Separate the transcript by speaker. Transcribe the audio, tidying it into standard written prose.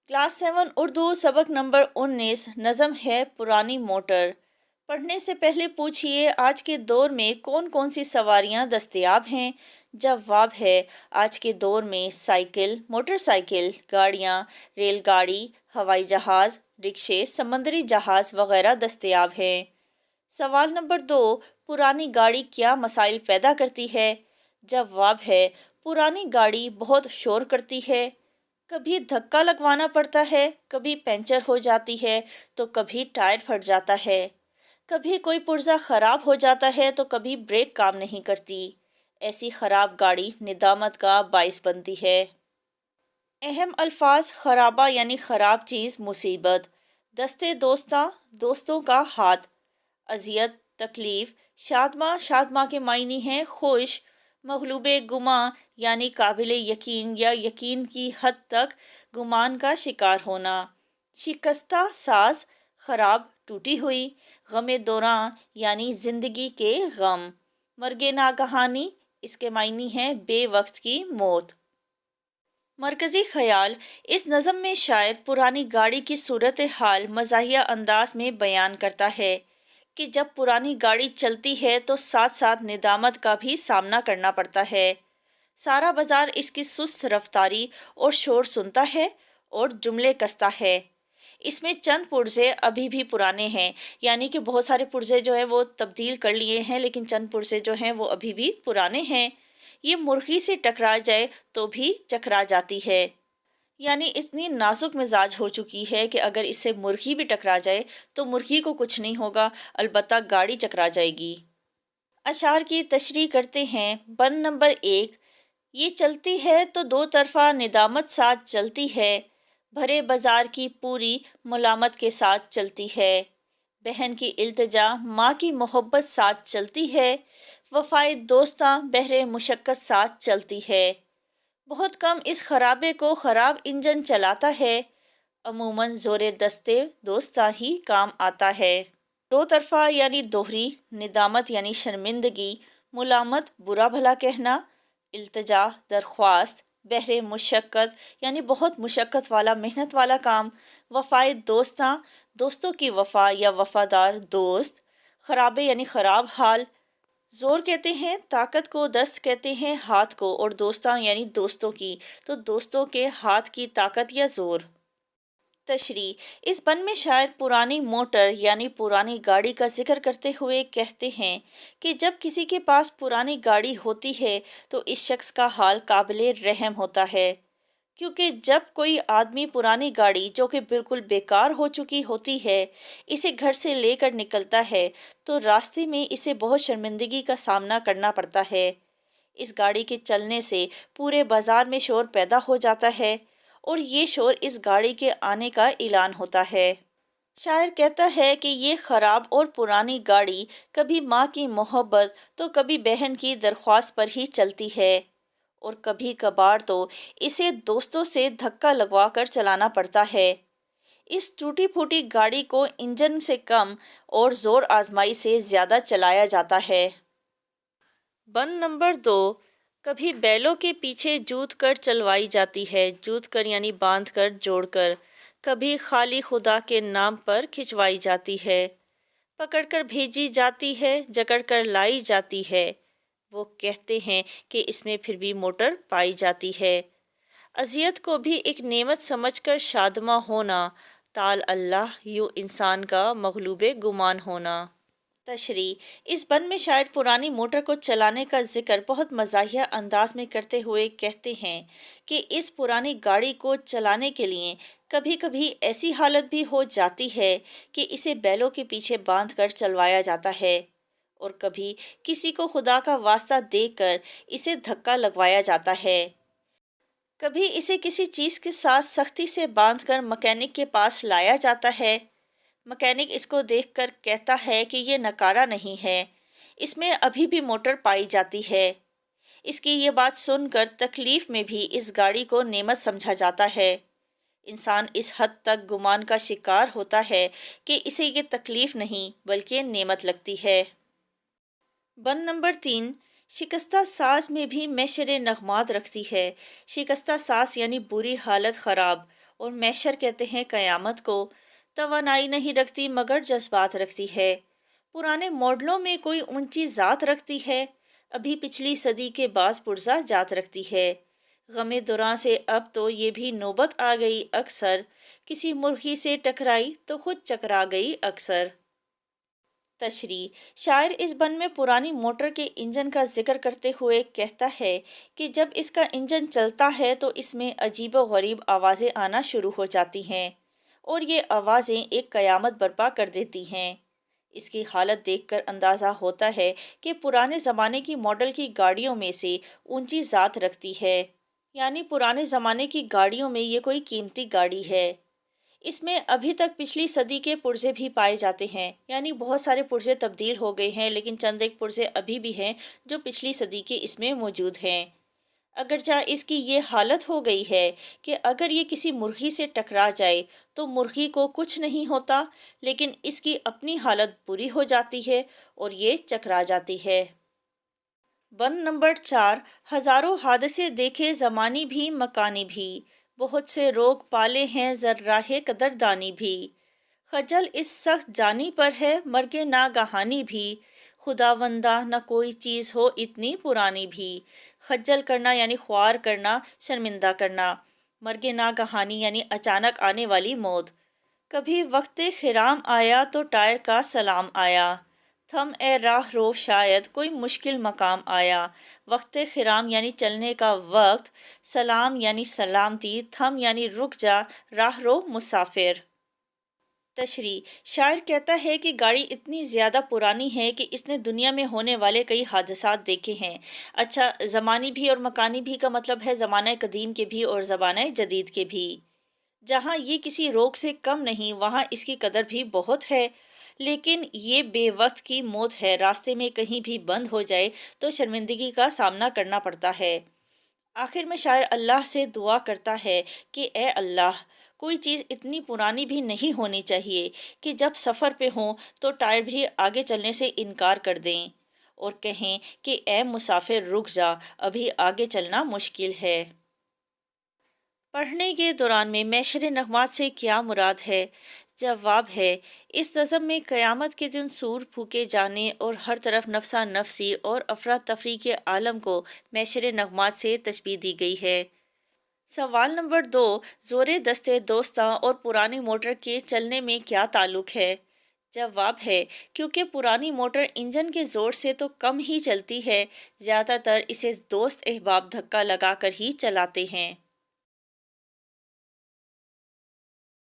Speaker 1: Class 7 Urdu सबक number 19 नज़म है पुरानी मोटर। पढ़ने से पहले पूछिए आज के दौर में कौन कौन सी सवारियां दस्तयाब हैं। जवाब है आज के दौर में साइकिल, मोटरसाइकिल, गाड़ियां, रेलगाड़ी, हवाई जहाज़, रिक्शे, समंदरी जहाज़ वगैरह दस्तयाब हैं। सवाल नंबर 2, पुरानी गाड़ी क्या मसाइल पैदा करती है। जवाब है पुरानी गाड़ी बहुत शोर करती है। कभी धक्का लगवाना पड़ता है, कभी पंचर हो जाती है, तो कभी टायर फट जाता है। कभी कोई पुर्जा खराब हो जाता है तो कभी ब्रेक काम नहीं करती। ऐसी खराब गाड़ी निदामत का बाइस बनती है। अहम अल्फाज खराबा यानी खराब चीज़, मुसीबत। दस्ते दोस्ता, दोस्तों का हाथ। अजियत, तकलीफ। शादमा, शादमा के मायने हैं खुश। मगलूबे गुमा यानी काबिले यकीन या यकीन की हद तक गुमान का शिकार होना। शिकस्ता साज, खराब, टूटी हुई। गमे दौरां यानी जिंदगी के गम। मर्गे नागहानी, इसके मायने हैं बेवक्त की मौत। मरकज़ी ख़याल। इस नज़म में शायर पुरानी गाड़ी की सूरत हाल मज़ाहिया अंदाज में बयान करता है कि जब पुरानी गाड़ी चलती है तो साथ साथ निदामत का भी सामना करना पड़ता है। सारा बाजार इसकी सुस्त रफ्तारी और शोर सुनता है और जुमले कसता है। इसमें चंद पुर्जे अभी भी पुराने हैं, यानी कि बहुत सारे पुर्जे जो हैं वो तब्दील कर लिए हैं, लेकिन चंद पुर्जे जो हैं वो अभी भी पुराने हैं। ये मुर्गी से टकरा जाए तो भी चकरा जाती है, यानी इतनी नाजुक मिजाज हो चुकी है कि अगर इससे मुर्गी भी टकरा जाए तो मुर्गी को कुछ नहीं होगा, अलबत्ता गाड़ी चकरा जाएगी। अशार की तशरीह करते हैं। बन नंबर 1, ये चलती है तो दो तरफा निदामत साथ चलती है। भरे बाजार की पूरी मुलामत के साथ चलती है। बहन की इल्तिजा, माँ की मोहब्बत साथ चलती है। वफाए दोस्तां बहरे मुशक्कत साथ चलती है। बहुत कम इस खराबे को खराब इंजन चलाता है। अमूमन जोरे दस्ते दोस्ता ही काम आता है। दो तरफा यानी दोहरी, निदामत यानी शर्मिंदगी, मुलामत बुरा भला कहना, इल्तिजा दरख्वास्त, बहरे मुशक्कत यानी बहुत मुशक्कत वाला मेहनत वाला काम, वफाए दोस्तां दोस्तों की वफा या वफादार दोस्त, खराबे यानी खराब हाल। जोर कहते हैं ताकत को, दस्त कहते हैं हाथ को, और दोस्तां यानी दोस्तों की, तो दोस्तों के हाथ की ताकत या जोर। तशरी। इस बन में शायर पुरानी मोटर यानी पुरानी गाड़ी का जिक्र करते हुए कहते हैं कि जब किसी के पास पुरानी गाड़ी होती है तो इस शख्स का हाल काबिले रहम होता है, क्योंकि जब कोई आदमी पुरानी गाड़ी जो कि बिल्कुल बेकार हो चुकी होती है इसे घर से लेकर निकलता है तो रास्ते में इसे बहुत शर्मिंदगी का सामना करना पड़ता है। इस गाड़ी के चलने से पूरे बाजार में शोर पैदा हो जाता है और ये शोर इस गाड़ी के आने का ऐलान होता है। शायर कहता है कि ये खराब और पुरानी गाड़ी कभी माँ की मोहब्बत तो कभी बहन की दरख्वास्त पर ही चलती है, और कभी कभार तो इसे दोस्तों से धक्का लगवा कर चलाना पड़ता है। इस टूटी फूटी गाड़ी को इंजन से कम और जोर आजमाई से ज्यादा चलाया जाता है। बन नंबर 2, कभी बैलों के पीछे जूत कर चलवाई जाती है। जूत कर यानी बांध कर, जोड़ कर। कभी खाली खुदा के नाम पर खिंचवाई जाती है। पकड़ कर भेजी जाती है, जकड़ कर लाई जाती है। वो कहते हैं कि इसमें फिर भी मोटर पाई जाती है। अजियत को भी एक नेमत समझकर शादमा होना, ताल अल्लाह यूं इंसान का मगलूबे गुमान होना। तशरी। इस बन में शायद पुरानी मोटर को चलाने का जिक्र बहुत मज़ाहिया अंदाज में करते हुए कहते हैं कि इस पुरानी गाड़ी को चलाने के लिए कभी कभी ऐसी हालत भी हो जाती है कि इसे बैलों के पीछे बांध कर चलवाया जाता है, और कभी किसी को खुदा का वास्ता देकर इसे धक्का लगवाया जाता है। कभी इसे किसी चीज़ के साथ सख्ती से बांधकर मैकेनिक के पास लाया जाता है। मैकेनिक इसको देखकर कहता है कि ये नकारा नहीं है, इसमें अभी भी मोटर पाई जाती है। इसकी ये बात सुनकर तकलीफ में भी इस गाड़ी को नेमत समझा जाता है। इंसान इस हद तक गुमान का शिकार होता है कि इसे ये तकलीफ नहीं बल्कि नेमत लगती है। बन नंबर 3, शिकस्ता साज में भी मैशर नगमात रखती है। शिकस्ता साज यानी बुरी हालत, ख़राब, اور میشر کہتے ہیں قیامت کو۔ توانائی نہیں رکھتی مگر جذبات رکھتی ہے۔ پرانے ماڈلوں میں کوئی اونچی ذات رکھتی ہے، ابھی پچھلی صدی کے بعض پرزہ جات رکھتی ہے۔ غم دوران سے اب تو یہ بھی نوبت آ گئی اکثر، کسی مرغی سے ٹکرائی تو خود چکرا گئی اکثر۔ تشریح: شاعر اس بند میں پرانی موٹر کے انجن کا ذکر کرتے ہوئے کہتا ہے کہ جب اس کا انجن چلتا ہے تو اس میں عجیب و غریب آوازیں آنا شروع ہو جاتی ہیں، اور یہ آوازیں ایک قیامت برپا کر دیتی ہیں۔ اس کی حالت دیکھ کر اندازہ ہوتا ہے کہ پرانے زمانے کی ماڈل کی گاڑیوں میں سے اونچی ذات رکھتی ہے، یعنی پرانے زمانے کی گاڑیوں میں یہ کوئی قیمتی گاڑی ہے۔ اس میں ابھی تک پچھلی صدی کے پرزے بھی پائے جاتے ہیں، یعنی بہت سارے پرزے تبدیل ہو گئے ہیں لیکن چند ایک پرزے ابھی بھی ہیں جو پچھلی صدی کے اس میں موجود ہیں۔ اگرچہ اس کی یہ حالت ہو گئی ہے کہ اگر یہ کسی مرغی سے ٹکرا جائے تو مرغی کو کچھ نہیں ہوتا، لیکن اس کی اپنی حالت بری ہو جاتی ہے اور یہ چکرا جاتی ہے۔ بند نمبر 4: ہزاروں حادثے دیکھے زمانی بھی مکانی بھی، بہت سے روگ پالے ہیں ذرائع قدردانی بھی۔ خجل اس سخت جانی پر ہے مرگ ناگہانی بھی، خداوندہ نہ کوئی چیز ہو اتنی پرانی بھی۔ خجل کرنا یعنی خوار کرنا، شرمندہ کرنا۔ مرگ ناگہانی یعنی اچانک آنے والی موت۔ کبھی وقت خرام آیا تو ٹائر کا سلام آیا، تھم اے راہ رو شاید کوئی مشکل مقام آیا۔ وقت خرام یعنی چلنے کا وقت، سلام یعنی سلامتی، تھم یعنی رک جا، راہ رو مسافر۔ تشریح: شاعر کہتا ہے کہ گاڑی اتنی زیادہ پرانی ہے کہ اس نے دنیا میں ہونے والے کئی حادثات دیکھے ہیں۔ اچھا، زمانی بھی اور مکانی بھی کا مطلب ہے زمانہ قدیم کے بھی اور زمانہ جدید کے بھی۔ جہاں یہ کسی روگ سے کم نہیں وہاں اس کی قدر بھی بہت ہے، لیکن یہ بے وقت کی موت ہے۔ راستے میں کہیں بھی بند ہو جائے تو شرمندگی کا سامنا کرنا پڑتا ہے۔ آخر میں شاعر اللہ سے دعا کرتا ہے کہ اے اللہ، کوئی چیز اتنی پرانی بھی نہیں ہونی چاہیے کہ جب سفر پہ ہوں تو ٹائر بھی آگے چلنے سے انکار کر دیں اور کہیں کہ اے مسافر رک جا، ابھی آگے چلنا مشکل ہے۔ پڑھنے کے دوران میں میشر نغمات سے کیا مراد ہے؟ جواب ہے، اس نظم میں قیامت کے دن سور پھونکے جانے اور ہر طرف نفسا نفسی اور افراتفری کے عالم کو میشر نغمات سے تشبیہ دی گئی ہے۔ سوال نمبر 2: زور دستے دوستاں اور پرانی موٹر کے چلنے میں کیا تعلق ہے؟ جواب ہے، کیونکہ پرانی موٹر انجن کے زور سے تو کم ہی چلتی ہے، زیادہ تر اسے دوست احباب دھکا لگا کر ہی چلاتے ہیں۔